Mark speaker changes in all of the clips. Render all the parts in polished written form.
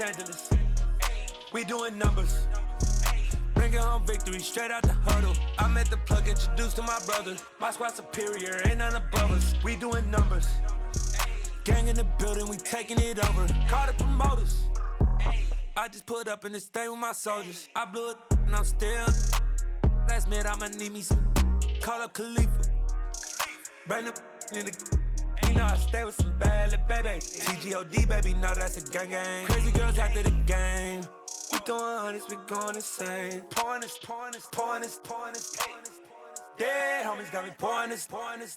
Speaker 1: Los Angeles. We doing numbers. Bringing home victory straight out the huddle. I'm at the plug, introduced to my brother. My squad superior, ain't none above us. We doing numbers. Gang in the building, we taking it over. Call the promoters. I just put up in this thing with my soldiers. I blew it and I'm still. Last minute I'ma need me some. Call up Khalifa. Bring the in the. You know I stay with some bad little babies. TGOD baby, know that's a gang gang. Crazy girls after the game. We throwing hundreds, we going insane. Pouring this. Dead homies got me pouring this.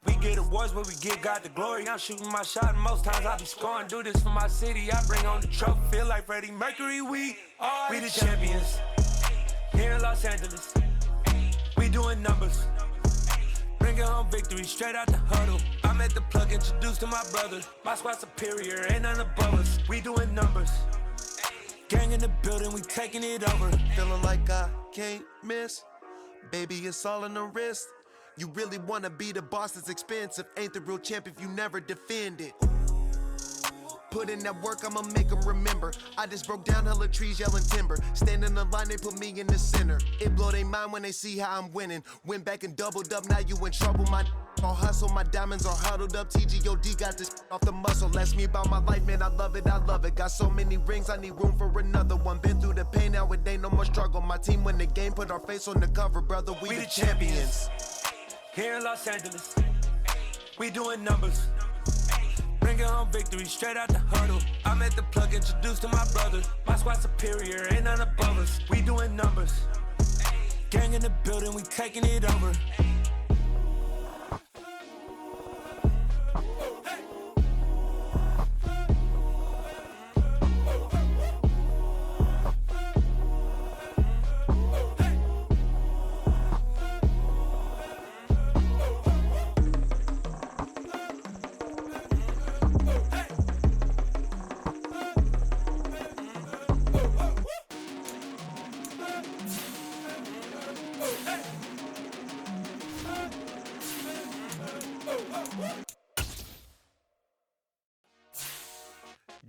Speaker 1: We get awards, but we give God the glory. I'm shooting my shot, and most times I be scoring. Do this for my city, I bring on the trophy. Feel like Freddie Mercury, we the champions. Here in Los Angeles, we doing numbers. Bringing home victory straight out the huddle. I'm at the plug, introduced to my brother. My squad superior, ain't none above us. We doing numbers. Gang in the building, we taking it over.
Speaker 2: Feeling like I can't miss. Baby, it's all in the wrist. You really wanna be the boss, that's expensive. Ain't the real champ if you never defend it. Put in that work, I'ma make them remember. I just broke down hella trees, yelling timber. Stand in the line, they put me in the center. It blow their mind when they see how I'm winning. Went back and doubled up, now you in trouble. My all hustle, my diamonds are huddled up. TGOD got this off the muscle. Ask me about my life, man, I love it. Got so many rings, I need room for another one. Been through the pain, now it ain't no more struggle. My team win the game, put our face on the cover, brother. We the champions.
Speaker 1: Here in Los Angeles, we doing numbers. Bringing home victory straight out the huddle. I'm at the plug, introduced to my brother. My squad superior, ain't none above us. We doing numbers. Gang in the building, we taking it over.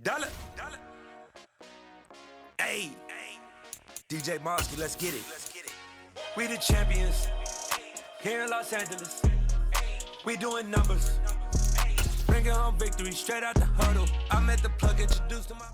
Speaker 1: Dollar. Hey, DJ Mosky, let's get it. We the champions. Here in Los Angeles, we doing numbers. Bringing home victory straight out the huddle. I'm at the plug, introduced to my.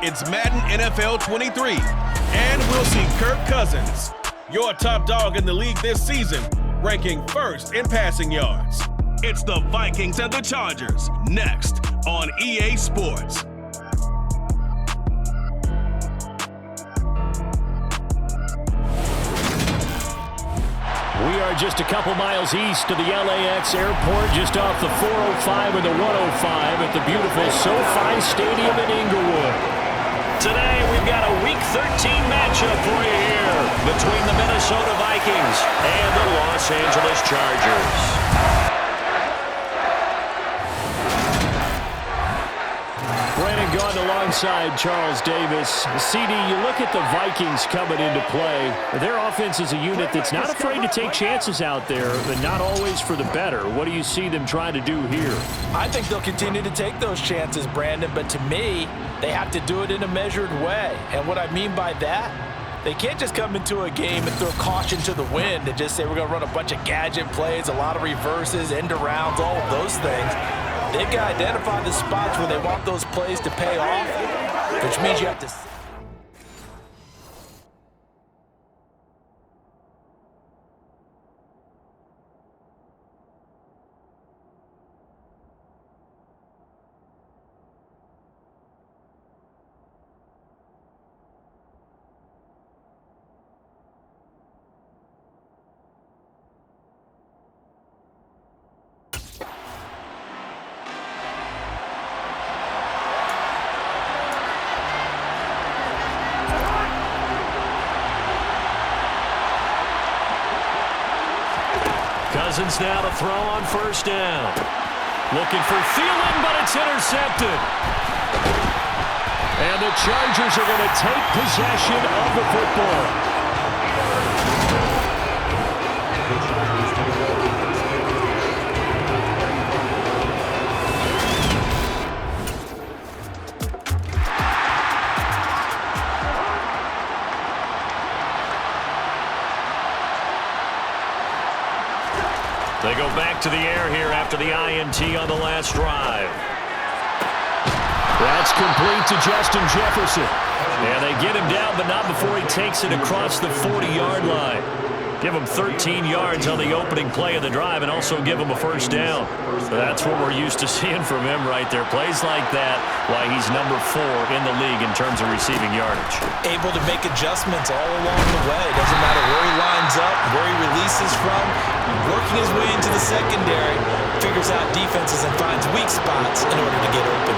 Speaker 3: It's Madden NFL 23, and we'll see Kirk Cousins, your top dog in the league this season, ranking first in passing yards. It's the Vikings and the Chargers, next on EA Sports.
Speaker 4: We are just a couple miles east of the LAX airport, just off the 405 and the 105 at the beautiful SoFi Stadium in Inglewood. Today, we've got a Week 13 matchup for you here between the Minnesota Vikings and the Los Angeles Chargers. Brandon Gaudin alongside Charles Davis. CD, you look at the Vikings coming into play. Their offense is a unit that's not afraid to take chances out there, but not always for the better. What do you see them trying to do here?
Speaker 5: I think they'll continue to take those chances, Brandon, but to me, they have to do it in a measured way. And what I mean by that, they can't just come into a game and throw caution to the wind and just say we're going to run a bunch of gadget plays, a lot of reverses, end arounds, all of those things. They've got to identify the spots where they want those plays to pay off, which means you have to...
Speaker 4: Cousins now to throw on first down. Looking for Thielen, but it's intercepted. And the Chargers are going to take possession of the football. back to the air here after the INT on the last drive. That's complete to Justin Jefferson. Yeah, they get him down, but not before he takes it across the 40-yard line. Give him 13 yards on the opening play of the drive and also give him a first down. That's what we're used to seeing from him right there. Plays like that, why he's number 4 in the league in terms of receiving yardage.
Speaker 5: Able to make adjustments all along the way. Doesn't matter where he lines up, where he releases from. Working his way into the secondary, figures out defenses and finds weak spots in order to get open.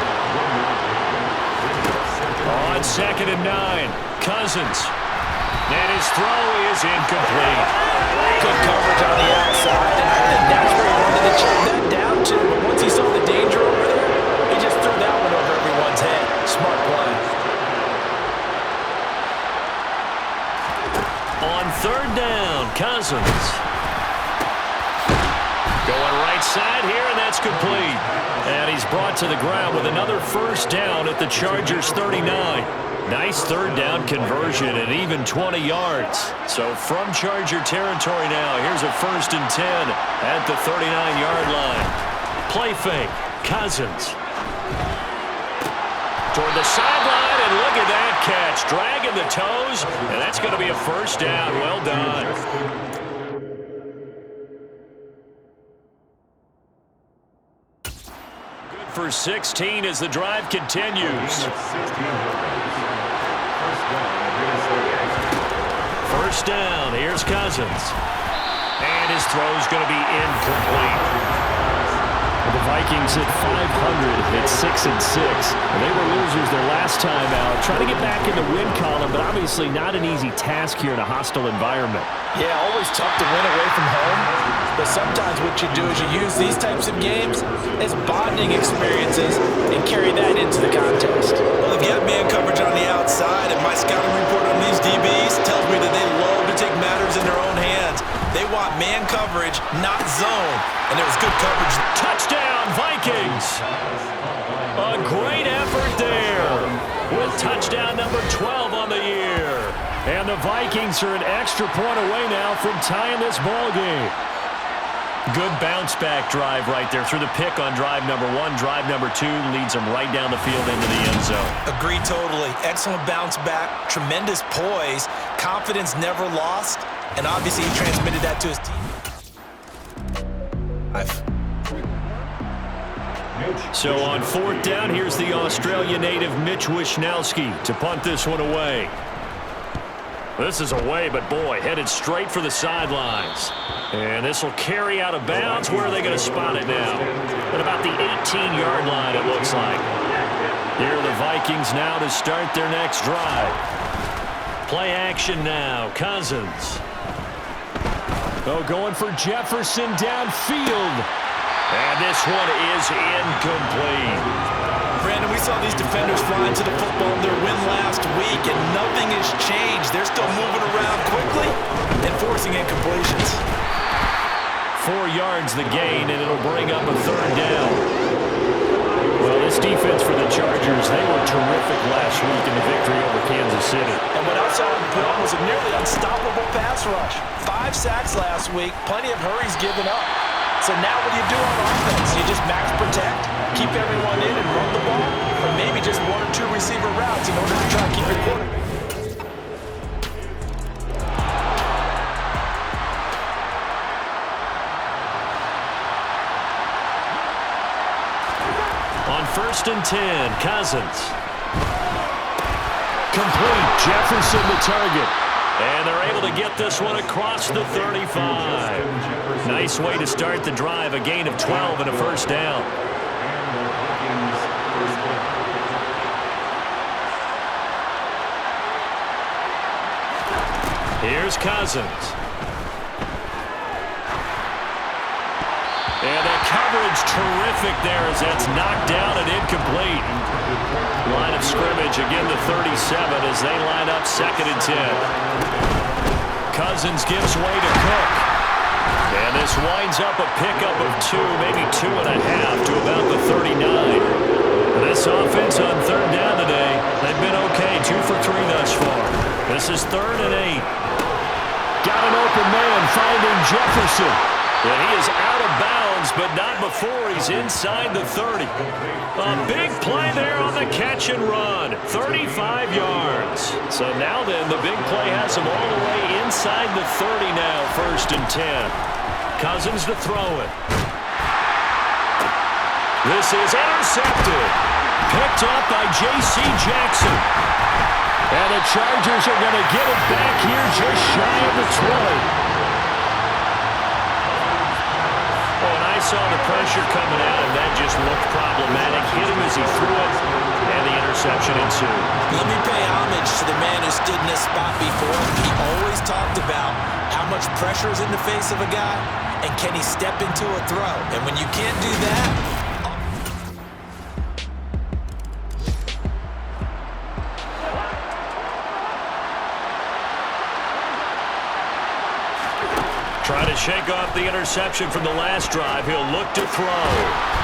Speaker 4: On 2nd and 9, Cousins. And his throw is incomplete.
Speaker 5: Good coverage on the outside, and I think that's where he wanted to check that down to. But once he saw the danger over there, he just threw that one over everyone's head. Smart play.
Speaker 4: On 3rd down, Cousins. Going right side here, and that's complete. And he's brought to the ground with another first down at the Chargers' 39. Nice 3rd down conversion and even 20 yards. So from Charger territory now, here's a 1st and 10 at the 39-yard line. Play fake, Cousins. Toward the sideline, and look at that catch. Dragging the toes, and that's going to be a first down. Well done. Good for 16 as the drive continues. First down, here's Cousins. And his throw's going to be incomplete. The Vikings at 500 at 6-6. They were losers their last time out. Trying to get back in the win column, but obviously not an easy task here in a hostile environment.
Speaker 5: Yeah, always tough to win away from home. But sometimes what you do is you use these types of games as bonding experiences and carry that into the contest. Well, they've got man coverage on the outside, and my scouting report on these DBs tells me that they love to take matters in their own hands. They want man coverage, not zone. And there was good coverage.
Speaker 4: Touchdown, Vikings! A great effort there with touchdown number 12 on the year. And the Vikings are an extra point away now from tying this ball game. Good bounce-back drive right there through the pick on drive number 1. Drive number 2 leads them right down the field into the end zone.
Speaker 5: Agree totally. Excellent bounce-back, tremendous poise, confidence never lost, and obviously he transmitted that to his team.
Speaker 4: So on 4th down, here's the Australia native Mitch Wishnowsky to punt this one away. This is away, but boy, headed straight for the sidelines. And this will carry out of bounds. Where are they going to spot it now? At about the 18-yard line, it looks like. Here are the Vikings now to start their next drive. Play action now, Cousins. Oh, going for Jefferson downfield. And this one is incomplete.
Speaker 5: Brandon, we saw these defenders fly into the football in their win last week, and nothing has changed. They're still moving around quickly and forcing incompletions.
Speaker 4: 4 yards the gain, and it'll bring up a 3rd down. Well, this defense for the Chargers, they were terrific last week in the victory over Kansas City.
Speaker 5: And what I saw them put on was a nearly unstoppable pass rush. 5 sacks last week, plenty of hurries given up. So now what do you do on offense? You just max protect, keep everyone in and run the ball, or maybe just 1 or 2 receiver routes in order to try to keep your quarterback.
Speaker 4: On 1st and 10, Cousins. Complete, Jefferson the target. And they're able to get this one across the 35. Nice way to start the drive, a gain of 12 and a first down. Here's Cousins. And the coverage terrific there as that's knocked down and incomplete. Line of scrimmage, again the 37 as they line up 2nd and 10. Cousins gives way to Cook. And this winds up a pickup of 2, maybe 2.5 to about the 39. This offense on 3rd down today, they've been okay, 2 for 3 thus far. This is 3rd and 8. Got an open man finding Jefferson. And he is out of bounds, but not before he's inside the 30. A big play there on the catch and run. 35 yards. So now then, the big play has him all the way inside the 30 now, 1st and 10. Cousins to throw it. This is intercepted. Picked up by J.C. Jackson. And the Chargers are going to get it back here just shy of the 20. Oh, and I saw the pressure coming out, and that just looked problematic. Hit him as he threw it, and the interception ensued.
Speaker 5: Let me pay homage to the man who stood in this spot before. He always talked about how much pressure is in the face of a guy, and can he step into a throw. And when you can't do that,
Speaker 4: try to shake off the interception from the last drive. He'll look to throw.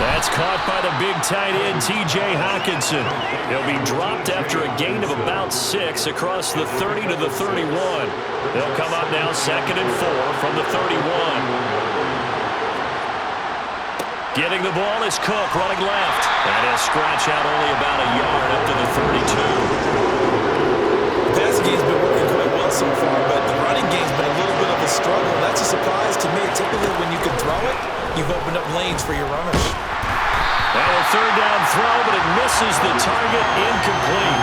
Speaker 4: That's caught by the big tight end, T.J. Hockenson. He'll be dropped after a gain of about 6 across the 30 to the 31. They'll come up now 2nd and 4 from the 31. Getting the ball is Cook running left. And he'll scratch out only about a yard up to the 32.
Speaker 5: passing game's been working quite well so far, but the running game's been a little bit of a struggle. That's a surprise to me. Typically, when you can throw it, you've opened up lanes for your runners.
Speaker 4: Now a 3rd down throw, but it misses the target, incomplete.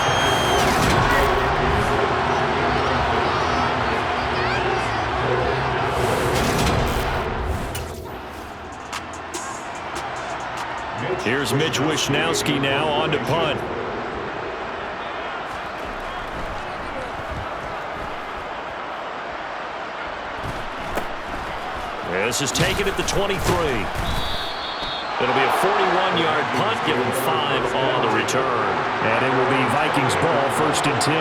Speaker 4: Here's Mitch Wishnowsky now on to punt. This is taken at the 23. It'll be a 41-yard punt, giving 5 on the return. And it will be Vikings ball, 1st and 10.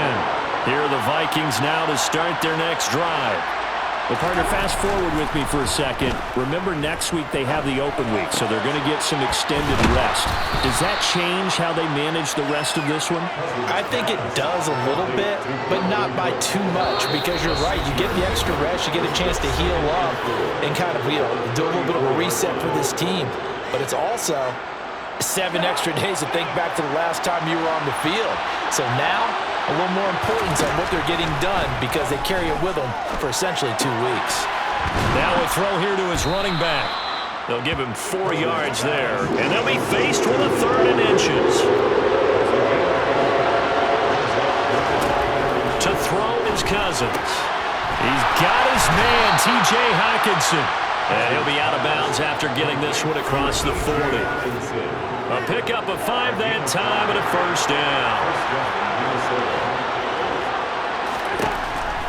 Speaker 4: Here are the Vikings now to start their next drive. Well, partner, fast forward with me for a second. Remember, next week they have the open week, so they're going to get some extended rest. Does that change how they manage the rest of this one?
Speaker 5: I think it does a little bit, but not by too much, because you're right. You get the extra rest, you get a chance to heal up and kind of, do a little bit of a reset for this team. But it's also 7 extra days to think back to the last time you were on the field. So now, a little more importance on what they're getting done because they carry it with them for essentially 2 weeks.
Speaker 4: Now a throw here to his running back. They'll give him 4 yards there, and they'll be faced with a 3rd and inches. To throw is Cousins. He's got his man, T.J. Hockenson. And he'll be out of bounds after getting this one across the 40. A pickup of 5 that time and a 1st down.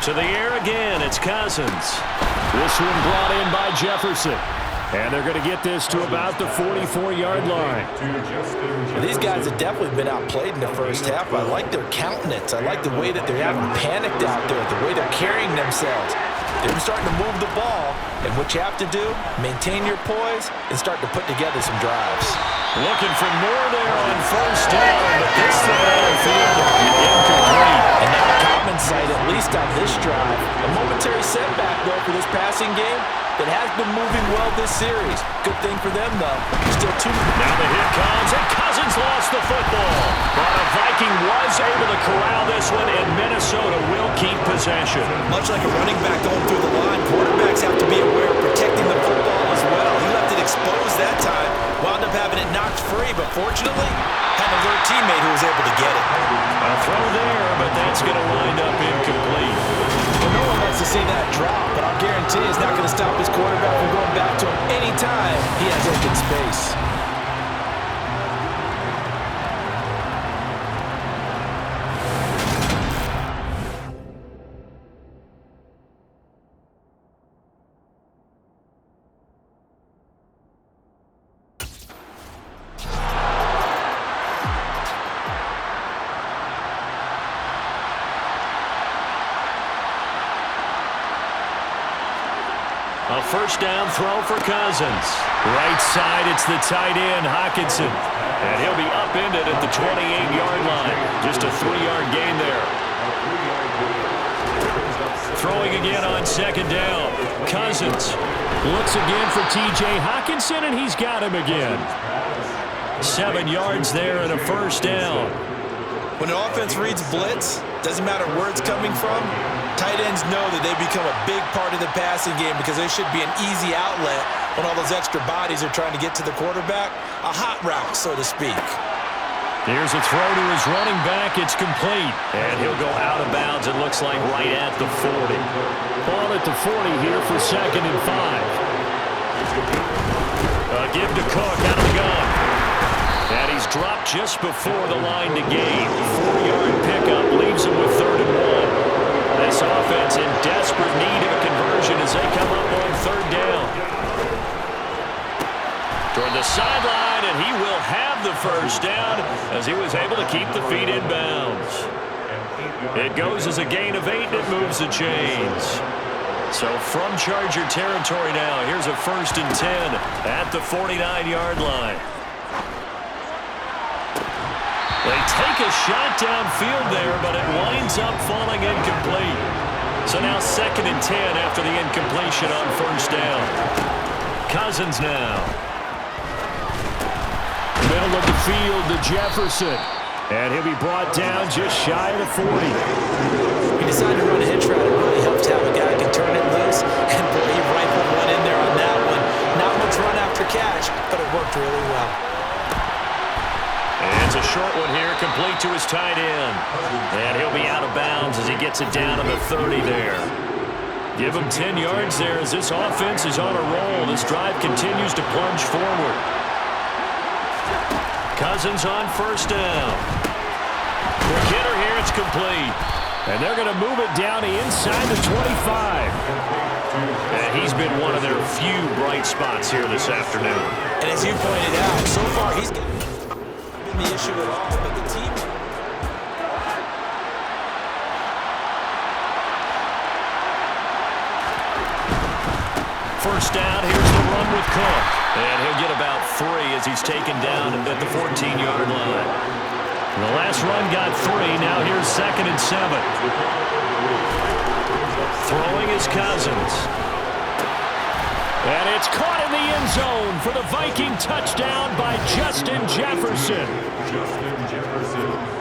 Speaker 4: To the air again, it's Cousins. This one brought in by Jefferson. And they're going to get this to about the 44-yard line.
Speaker 5: These guys have definitely been outplayed in the first half. I like their countenance. I like the way that they haven't panicked out there, the way they're carrying themselves. They're starting to move the ball, and what you have to do, maintain your poise and start to put together some drives.
Speaker 4: Looking for more there on 1st down, but this thing on the field incomplete.
Speaker 5: And now common sight, at least on this drive. A momentary setback, though, for this passing game that has been moving well this series. Good thing for them, though. Still 2.
Speaker 4: Now the hit comes, and Cousins lost the football. But a Viking was able to corral this one, and Minnesota will keep possession.
Speaker 5: Much like a running back going through the line, quarterbacks have to be aware of protecting the football as well. He left it exposed that time, wound up having it knocked free, but fortunately, had an alert teammate who was able to get it.
Speaker 4: A throw there, but that's going to wind up incomplete.
Speaker 5: Well, no one likes to see that drop, but I'll guarantee it's not going to stop his quarterback from going back to him anytime he has open space.
Speaker 4: A 1st down throw for Cousins. Right side, it's the tight end, Hockenson. And he'll be upended at the 28-yard line. Just a 3-yard gain there. throwing again on second down. Cousins looks again for T.J. Hockenson, and he's got him again. 7 yards there and a first down.
Speaker 5: When an offense reads blitz, doesn't matter where it's coming from, tight ends know that they become a big part of the passing game because there should be an easy outlet when all those extra bodies are trying to get to the quarterback. A hot route, so to speak.
Speaker 4: Here's a throw to his running back. It's complete. And he'll go out of bounds, it looks like, right at the 40. Ball at the 40 here for 2nd and 5. Give to Cook out of the gun. And he's dropped just before the line to gain. 4-yard pickup leaves him with 3rd and 1. This offense in desperate need of a conversion as they come up on 3rd down. Toward the sideline, and he will have the first down as he was able to keep the feet in bounds. It goes as a gain of 8, and it moves the chains. So from Charger territory now, here's a 1st and 10 at the 49-yard line. They take a shot downfield there, but it winds up falling incomplete. So now 2nd and 10 after the incompletion on 1st down. Cousins now. Middle of the field to Jefferson. And he'll be brought down just shy of the 40.
Speaker 5: He decided to run a hitch route. It really helped to have a guy who can turn it loose. And boy, he rifled one in there on that one. Not much run after catch, but it worked really well.
Speaker 4: And it's a short one here, complete to his tight end. And he'll be out of bounds as he gets it down to the 30 there. Give him 10 yards there as this offense is on a roll. This drive continues to plunge forward. Cousins on 1st down. Quick hitter here, it's complete. And they're going to move it down to inside the 25. And he's been one of their few bright spots here this afternoon.
Speaker 5: And as you pointed out, so far he's been the issue at all, but the team...
Speaker 4: First down, here's the run with Cook. And he'll get about 3 as he's taken down at the 14-yard line. The last run got 3. Now here's 2nd and 7. Throwing is Cousins. And it's caught in the end zone for the Viking touchdown by Justin Jefferson.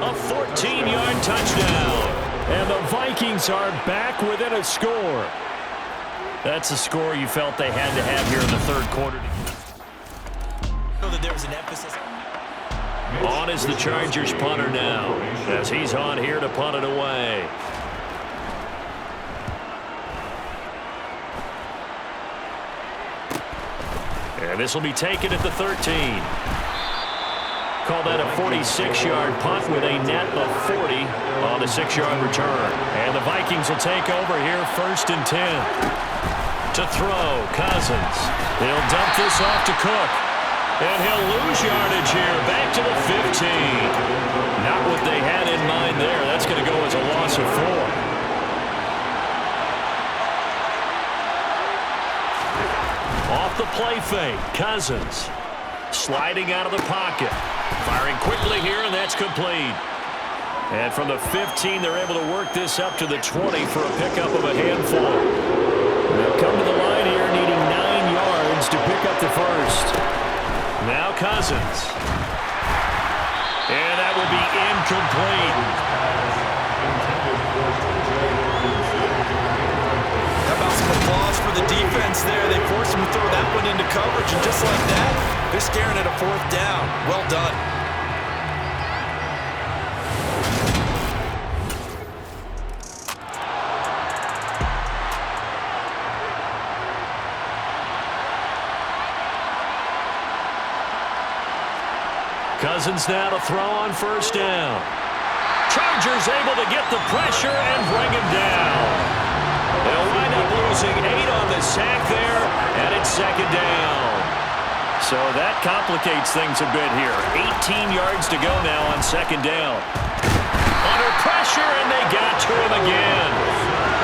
Speaker 4: A 14-yard touchdown. And the Vikings are back within a score. That's a score you felt they had to have here in the 3rd quarter.
Speaker 5: There was an emphasis.
Speaker 4: On is the Chargers punter now, as he's on here to punt it away. And this will be taken at the 13. Call that a 46-yard punt with a net of 40 on a 6-yard return. And the Vikings will take over here 1st and 10. To throw, Cousins. He'll dump this off to Cook. And he'll lose yardage here, back to the 15. Not what they had in mind there. That's going to go as a loss of 4. Off the play fake, Cousins. Sliding out of the pocket. Firing quickly here, and that's complete. And from the 15, they're able to work this up to the 20 for a pickup of a handful. They'll come to the line here needing 9 yards to pick up the first. Now Cousins. And that will be incomplete.
Speaker 5: How about some applause for the defense there? They forced him to throw that one into coverage, and just like that, they're staring at a 4th down. Well done.
Speaker 4: Cousins now to throw on 1st down. Chargers able to get the pressure and bring him down. They'll wind up losing 8 on the sack there, and it's 2nd down. So that complicates things a bit here. 18 yards to go now on 2nd down. Under pressure, and they got to him again.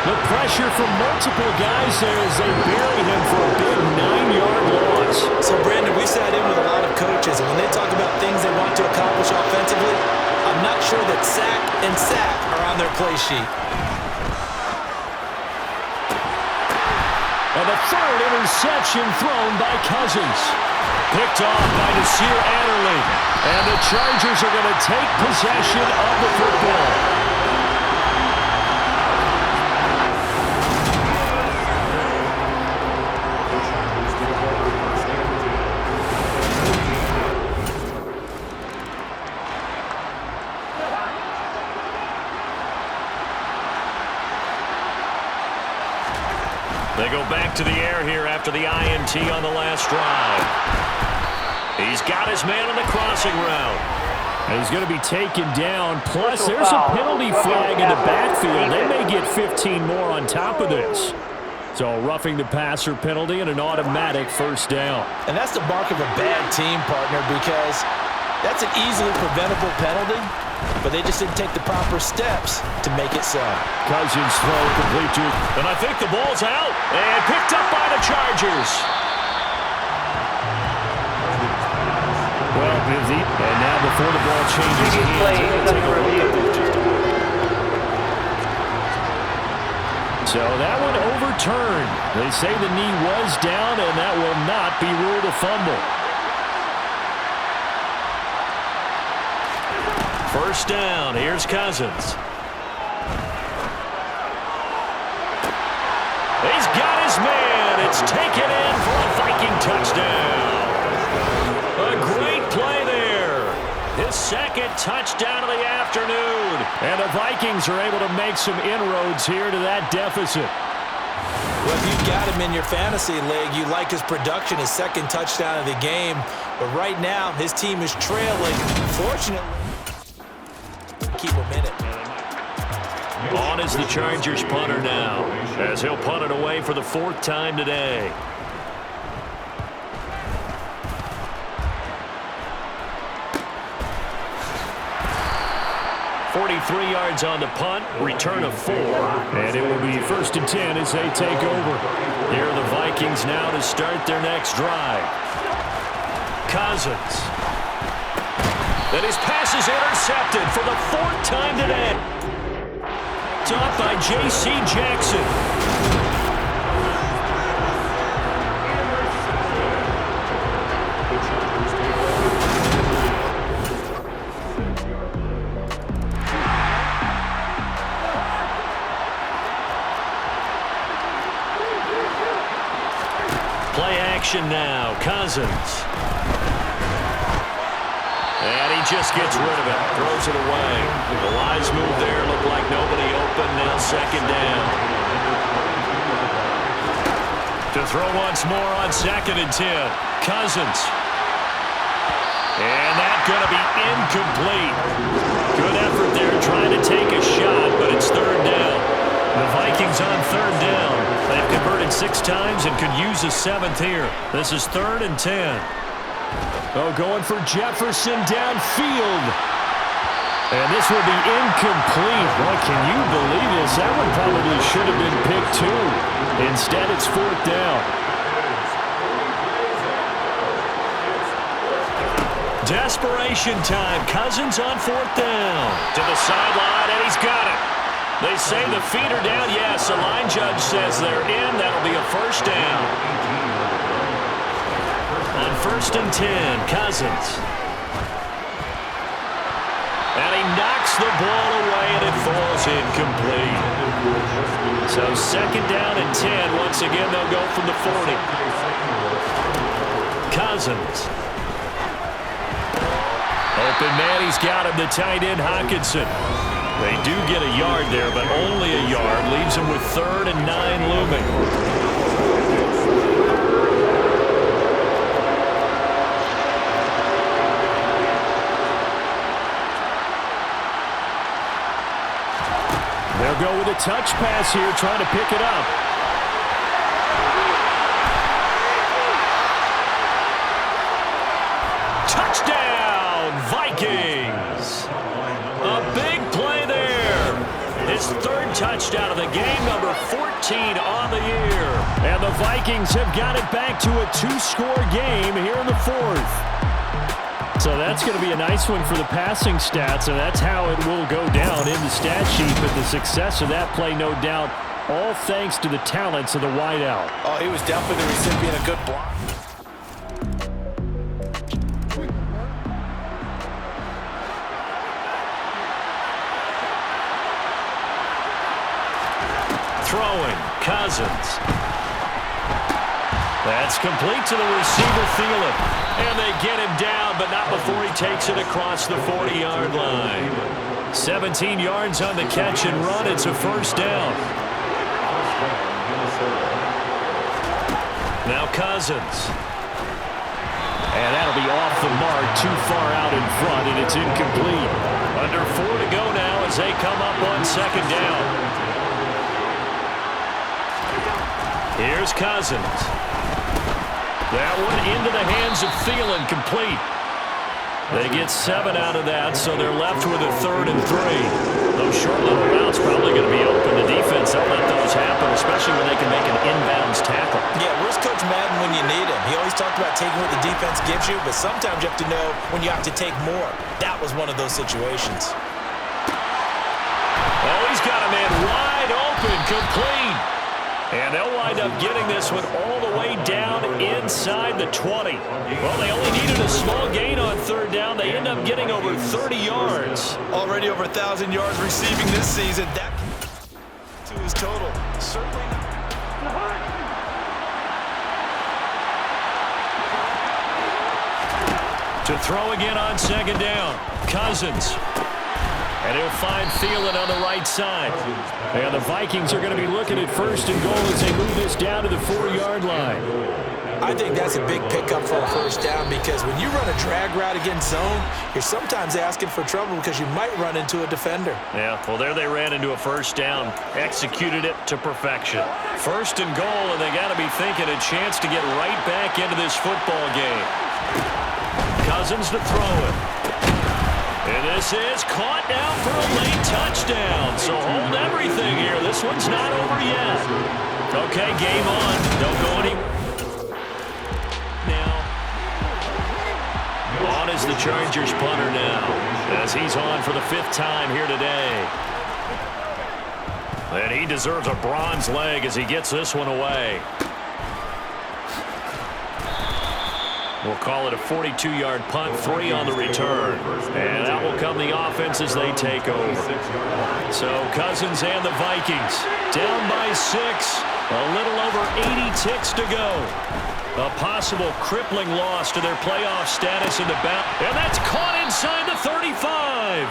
Speaker 4: The pressure from multiple guys there as they bury him for a big 9-yard loss.
Speaker 5: So, Brandon, we sat in with a lot of coaches, and when they talk about things they want to accomplish offensively, I'm not sure that sack and sack are on their play sheet.
Speaker 4: And the third interception thrown by Cousins. Picked off by Nasir Adderley. And the Chargers are going to take possession of the football. They go back to the air here after the INT on the last drive. He's got his man on the crossing route. And he's going to be taken down. Plus, there's a penalty flag in the backfield. They may get 15 more on top of this. So, roughing the passer penalty and an automatic first down.
Speaker 5: And that's the mark of a bad team, partner, because that's an easily preventable penalty, but they just didn't take the proper steps to make it so.
Speaker 4: Cousins throw complete to, and I think the ball's out and picked up by the Chargers. Well, and now before the ball changes hands, we're going to take a look at this. So that one overturned. They say the knee was down, and that will not be ruled a fumble. First down, here's Cousins. He's got his man. It's taken in for a Viking touchdown. A great play there. His second touchdown of the afternoon. And the Vikings are able to make some inroads here to that deficit.
Speaker 5: Well, if you've got him in your fantasy league, you like his production, his second touchdown of the game. But right now, his team is trailing. Fortunately, keep him in it.
Speaker 4: On is the Chargers punter now, as he'll punt it away for the fourth time today. .43 yards on the punt, return of 4. And it will be 1st and 10 as they take over. Here are the Vikings now to start their next drive. Cousins. And his pass is intercepted for the 4th time today. Taught by J.C. Jackson. Play action now. Cousins. And he just gets rid of it. Throws it away. The wise move there. Looked like nobody open. Now second down. To throw once more on 2nd and 10. Cousins. And that's going to be incomplete. Good effort there trying to take a shot, but it's 3rd down. The Vikings on 3rd down. They've converted 6 times and could use a 7th here. This is 3rd and 10. Oh, going for Jefferson downfield. And this will be incomplete. Boy, can you believe this? That one probably should have been picked too. Instead, it's 4th down. Desperation time. Cousins on 4th down. To the sideline, and he's got it. They say the feet are down. Yes, the line judge says they're in. That'll be a first down. On 1st and 10, Cousins. And he knocks the ball away, and it falls incomplete. So 2nd down and 10. Once again, they'll go from the 40. Cousins. Open man, he's got him, the tight end, Hockenson. They do get a yard there, but only a yard. Leaves him with 3rd and 9 looming. They'll go with a touch pass here, trying to pick it up. Touchdown, Vikings! A big play there. His 3rd touchdown of the game, number 14 on the year. And the Vikings have got it back to a 2-score game here in the 4th. So that's going to be a nice one for the passing stats, and that's how it will go down in the stat sheet. But the success of that play, no doubt, all thanks to the talents of the wideout.
Speaker 5: Oh, he was definitely the recipient of good block.
Speaker 4: Throwing, Cousins. That's complete to the receiver, Thielen. And they get him down, but not before he takes it across the 40-yard line. 17 yards on the catch and run. It's a first down. Now Cousins. And that'll be off the mark, too far out in front, and it's incomplete. Under 4 to go now as they come up on second down. Here's Cousins. That one into the hands of Thielen, complete. They get 7 out of that, so they're left with a 3rd and 3. Those short little routes probably going to be open. The defense, they'll let those happen, especially when they can make an inbounds tackle.
Speaker 5: Yeah, where's Coach Madden when you need him? He always talked about taking what the defense gives you, but sometimes you have to know when you have to take more. That was one of those situations.
Speaker 4: Oh, he's got a man wide open, complete. And they'll wind up getting this one all the way down inside the 20. Well, they only needed a small gain on 3rd down. They end up getting over 30 yards.
Speaker 5: Already over 1,000 yards receiving this season. That to his total. Certainly not.
Speaker 4: To throw again on second down. Cousins. And he'll find Thielen on the right side. And the Vikings are going to be looking at 1st and goal as they move this down to the 4-yard line.
Speaker 5: I think that's a big pickup for a first down because when you run a drag route against zone, you're sometimes asking for trouble because you might run into a defender.
Speaker 4: Yeah, well, there they ran into a first down. Executed it to perfection. 1st and goal, and they got to be thinking a chance to get right back into this football game. Cousins to throw it. And this is caught down for a late touchdown. So hold everything here. This one's not over yet. Okay, game on. Don't go anywhere. Now, on is the Chargers punter now, as he's on for the 5th time here today. And he deserves a bronze leg as he gets this one away. We'll call it a 42-yard punt, 3 on the return. And out will come the offense as they take over. So Cousins and the Vikings down by 6. A little over 80 ticks to go. A possible crippling loss to their playoff status in the bound. And that's caught inside the 35.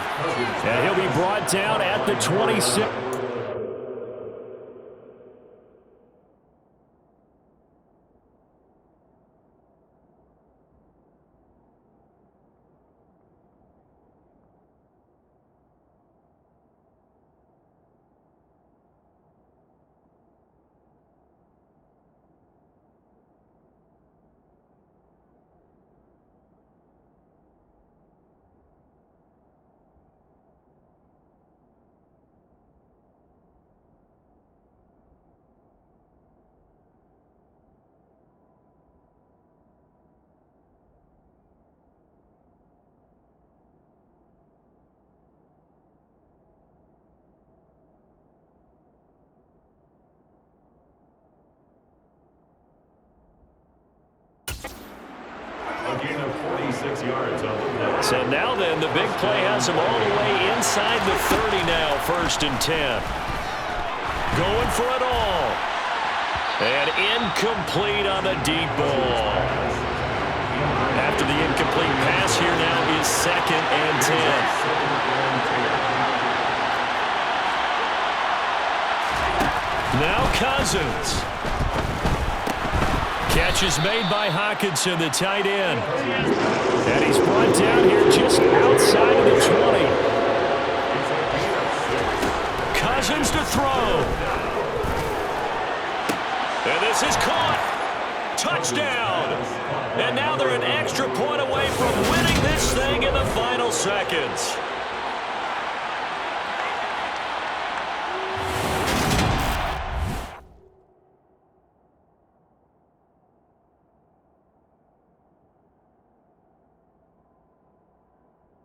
Speaker 4: And he'll be brought down at the 26. So now then, the big play has him all the way inside the 30 now, 1st and 10. Going for it all. And incomplete on the deep ball. After the incomplete pass here now is 2nd and 10. Now Cousins. Catch is made by Hockenson, the tight end. And he's brought down here just outside of the 20. Cousins to throw. And this is caught. Touchdown. And now they're an extra point away from winning this thing in the final seconds.